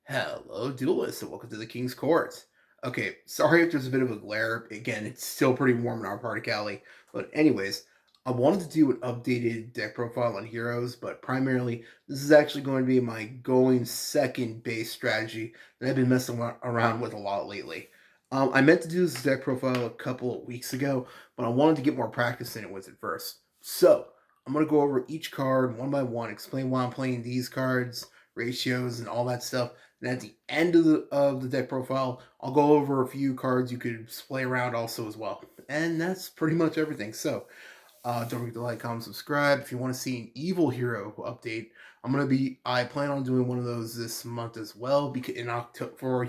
Hello, duelists, and welcome to the King's Court. Okay, sorry if there's a bit of a glare. Again, it's still pretty warm in our part of Cali. But anyways, I wanted to do an updated deck profile on heroes, but primarily this is actually going to be my going second base strategy that I've been messing around with a lot lately. I meant to do this deck profile a couple of weeks ago, but I wanted to get more practice in it with it first. So I'm going to go over each card one by one, explain why I'm playing these cards, ratios, and all that stuff. And at the end of the deck profile, I'll go over a few cards you could play around also as well. And that's pretty much everything. So don't forget to like, comment, subscribe. If you want to see an evil hero update, I plan on doing one of those this month as well because in October for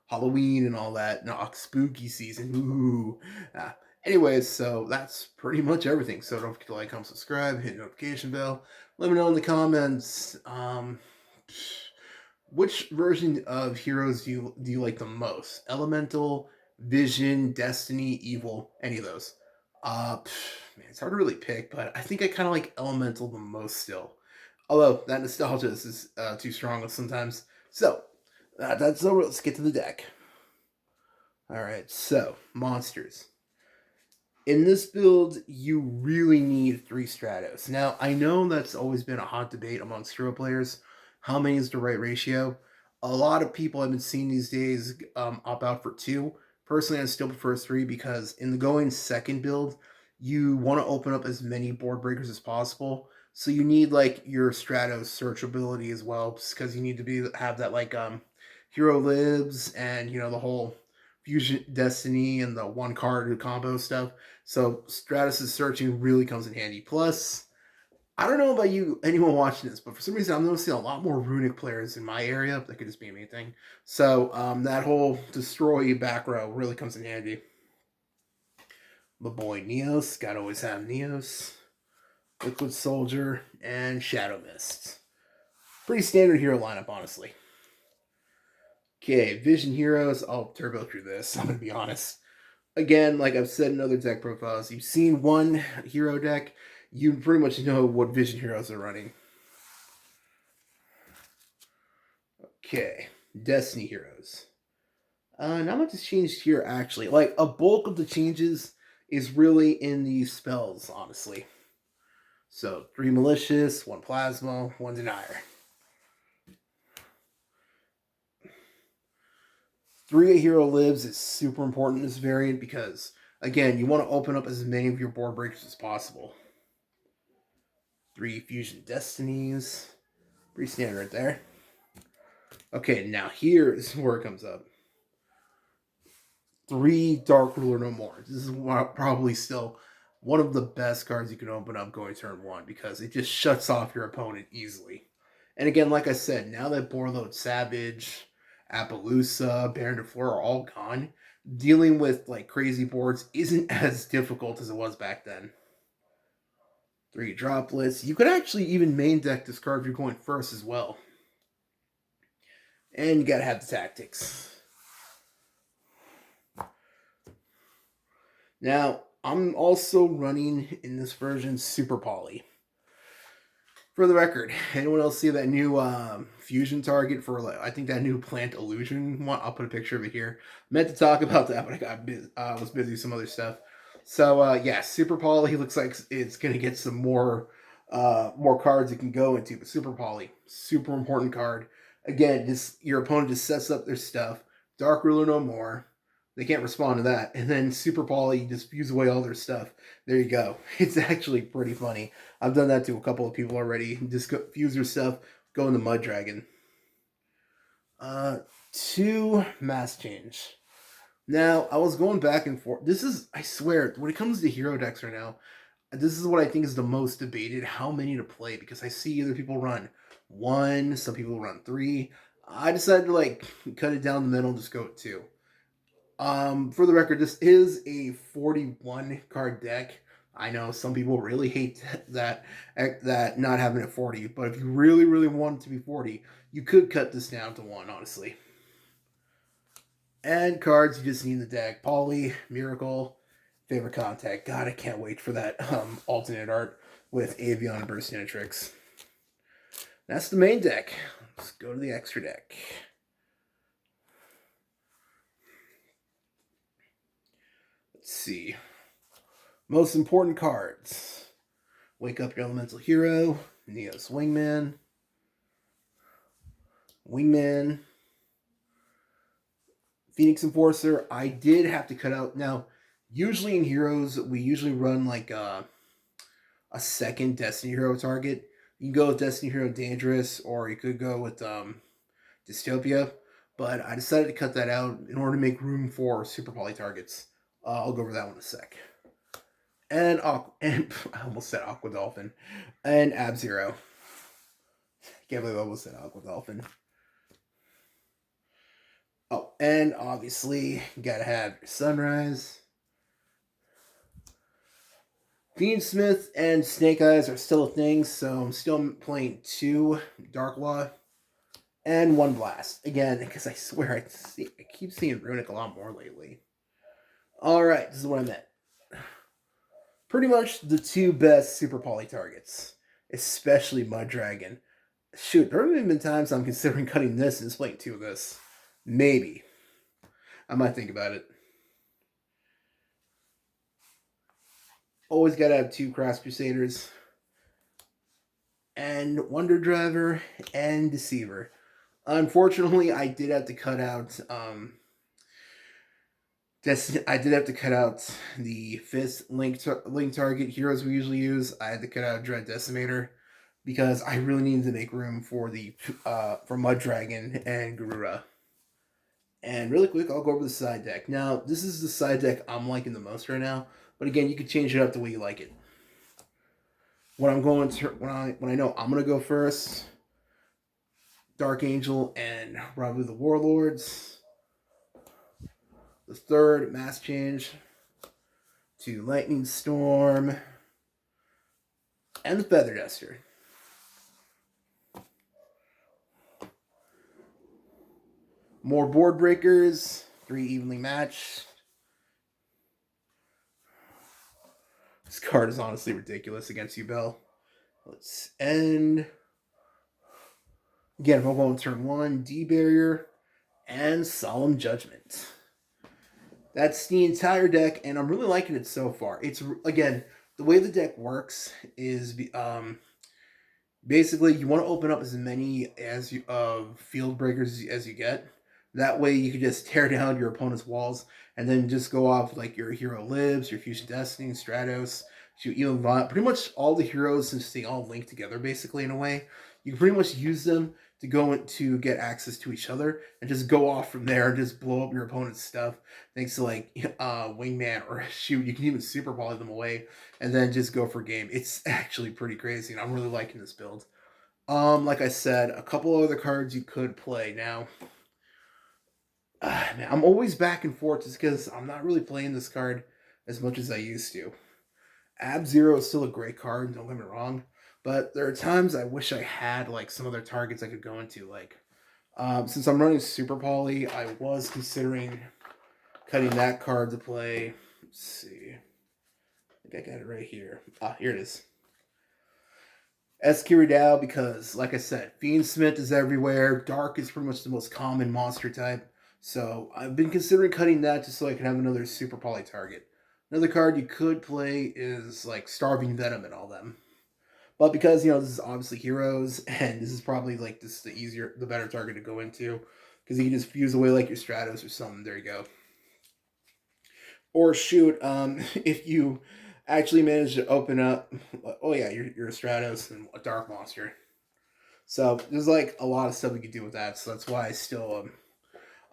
Halloween and all that, no, spooky season. Ooh. Anyways, so that's pretty much everything. So don't forget to like, comment, subscribe, hit the notification bell. Let me know in the comments. Which version of heroes do you like the most? Elemental, Vision, Destiny, Evil, any of those? Man, it's hard to really pick, but I think I kind of like Elemental the most still. Although that nostalgia is too strong sometimes. So that's over. Let's get to the deck. All right, so monsters. In this build, you really need three Stratos. Now, I know that's always been a hot debate amongst hero players. How many is the right ratio? A lot of people I've been seeing these days opt out for two. Personally, I still prefer three because in the going second build, you want to open up as many board breakers as possible. So you need like your Stratos search ability as well, because you need to have that like hero lives and the whole fusion destiny and the one card combo stuff. So Stratus's searching really comes in handy. Plus, I don't know about you, anyone watching this, but for some reason I'm noticing a lot more runic players in my area. That could just be a thing. So that whole destroy back row really comes in handy. My boy Neos, gotta always have Neos, Liquid Soldier, and Shadow Mist. Pretty standard hero lineup, honestly. Okay, Vision Heroes. I'll turbo through this. I'm gonna be honest. Again, like I've said in other deck profiles, you've seen one hero deck, you pretty much know what Vision Heroes are running. Okay, Destiny Heroes. Not much has changed here, actually. Like, a bulk of the changes is really in the spells, honestly. So, 3 Malicious, 1 Plasma, 1 Denier. 3 A Hero Lives is super important in this variant because, again, you want to open up as many of your board breakers as possible. 3 Fusion Destinies. Pretty standard right there. Okay, now here's where it comes up. 3 Dark Ruler No More. This is probably still one of the best cards you can open up going turn 1 because it just shuts off your opponent easily. And again, like I said, now that Borload Savage, Appaloosa, Baron de Fleur are all gone, dealing with like crazy boards isn't as difficult as it was back then. 3 Droplets. You could actually even main deck this card if you're going first as well. And you gotta have the tactics. Now, I'm also running in this version Super Poly. For the record, anyone else see that new fusion target for, I think that new plant illusion one? I'll put a picture of it here. Meant to talk about that, but I was busy with some other stuff. So yeah, Super Poly looks like it's gonna get some more cards it can go into. But Super Poly, super important card. Again, just your opponent just sets up their stuff. Dark Ruler no more. They can't respond to that. And then Super Poly just fuse away all their stuff. There you go. It's actually pretty funny. I've done that to a couple of people already. Just fuse their stuff, go in the Mud Dragon. 2 Mass Change. Now, I was going back and forth. This is, I swear, when it comes to hero decks right now, this is what I think is the most debated, how many to play, because I see other people run 1, some people run 3. I decided to like cut it down the middle and just go with 2. For the record, this is a 41 card deck. I know some people really hate that not having it 40, but if you really want it to be 40, you could cut this down to 1, honestly. And cards you just need in the deck. Poly, Miracle, Favorite Contact. God, I can't wait for that alternate art with Avion and Burstinatrix. That's the main deck. Let's go to the extra deck. Let's see. Most important cards. Wake Up Your Elemental Hero, Neo's Wingman, Phoenix Enforcer. I did have to cut out. Now, usually in Heroes, we usually run like a second Destiny Hero target. You can go with Destiny Hero Dangerous, or you could go with Dystopia. But I decided to cut that out in order to make room for Super Poly targets. I'll go over that one in a sec. And I almost said Aqua Dolphin. And Ab Zero. Can't believe I almost said Aqua Dolphin. Oh, and obviously, you gotta have your Sunrise. Fiendsmith and Snake Eyes are still a thing, so I'm still playing 2 Dark Law and 1 Blast. Again, because I swear I keep seeing Runic a lot more lately. Alright, this is what I meant. Pretty much the 2 best Super Poly targets, especially Mud Dragon. Shoot, there have been times I'm considering cutting this and just playing 2 of this. Maybe. I might think about it. Always gotta have 2 Cross Crusaders. And Wonder Driver and Deceiver. Unfortunately, I did have to cut out I did have to cut out the 5th link target heroes we usually use. I had to cut out Dread Decimator because I really needed to make room for the for Mud Dragon and Garura. And really quick, I'll go over the side deck. Now, this is the side deck I'm liking the most right now, but again, you can change it up the way you like it. When I'm going to when I know I'm gonna go first, Dark Angel and probably the Warlords. The 3rd mass change to Lightning Storm and the Feather Duster. More board breakers, 3 evenly matched. This card is honestly ridiculous against you, Bell. Let's end. Again, if I'm going turn 1, D-Barrier and Solemn Judgment. That's the entire deck, and I'm really liking it so far. It's, again, the way the deck works is basically you want to open up as many field breakers as you get. That way you can just tear down your opponent's walls and then just go off like your Hero Lives, your Fusion Destiny, Stratos, pretty much all the heroes, since they all link together basically in a way. You can pretty much use them to go to get access to each other and just go off from there and just blow up your opponent's stuff. Thanks to like Wingman, or shoot, you can even Super Poly them away and then just go for game. It's actually pretty crazy, and I'm really liking this build. Like I said, a couple other cards you could play now. Man, I'm always back and forth just because I'm not really playing this card as much as I used to. Ab Zero is still a great card, don't get me wrong, but there are times I wish I had like some other targets I could go into. Like, since I'm running Super Poly, I was considering cutting that card to play. Let's see. I think I got it right here. Here it is. Eskiridao, because, like I said, Fiendsmith is everywhere. Dark is pretty much the most common monster type. So I've been considering cutting that just so I can have another Super Poly target. Another card you could play is like Starving Venom and all them. But because, this is obviously Heroes, and this is probably like the better target to go into. Because you can just fuse away like your Stratos or something. There you go. Or shoot, if you actually manage to open up, oh yeah, you're a Stratos and a Dark Monster. So there's like a lot of stuff you can do with that. So that's why I still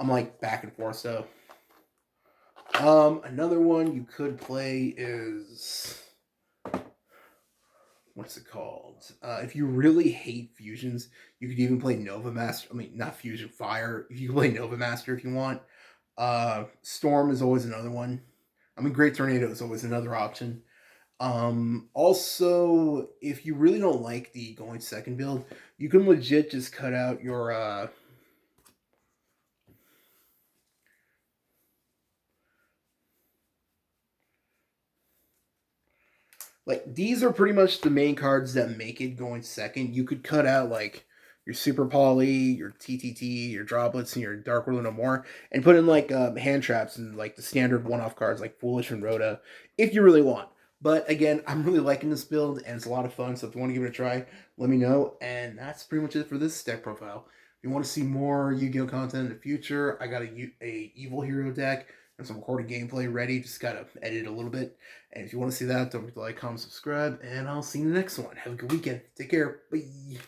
I'm like back and forth. So another one you could play is, what's it called? If you really hate fusions, you could even play Nova Master. I mean, not Fusion, Fire. You can play Nova Master if you want. Storm is always another one. I mean, Great Tornado is always another option. Also, if you really don't like the going second build, you can legit just cut out your like, these are pretty much the main cards that make it going second. You could cut out like your Super Poly, your TTT, your Droplets, and your Dark World no more, and put in like hand traps and like the standard one-off cards like Foolish and Rhoda, if you really want. But again, I'm really liking this build, and it's a lot of fun. So if you want to give it a try, let me know. And that's pretty much it for this deck profile. If you want to see more Yu-Gi-Oh content in the future, I got a Evil Hero deck and some recorded gameplay ready. Just gotta edit a little bit. And if you want to see that, don't forget to like, comment, subscribe, and I'll see you in the next one. Have a good weekend. Take care. Bye.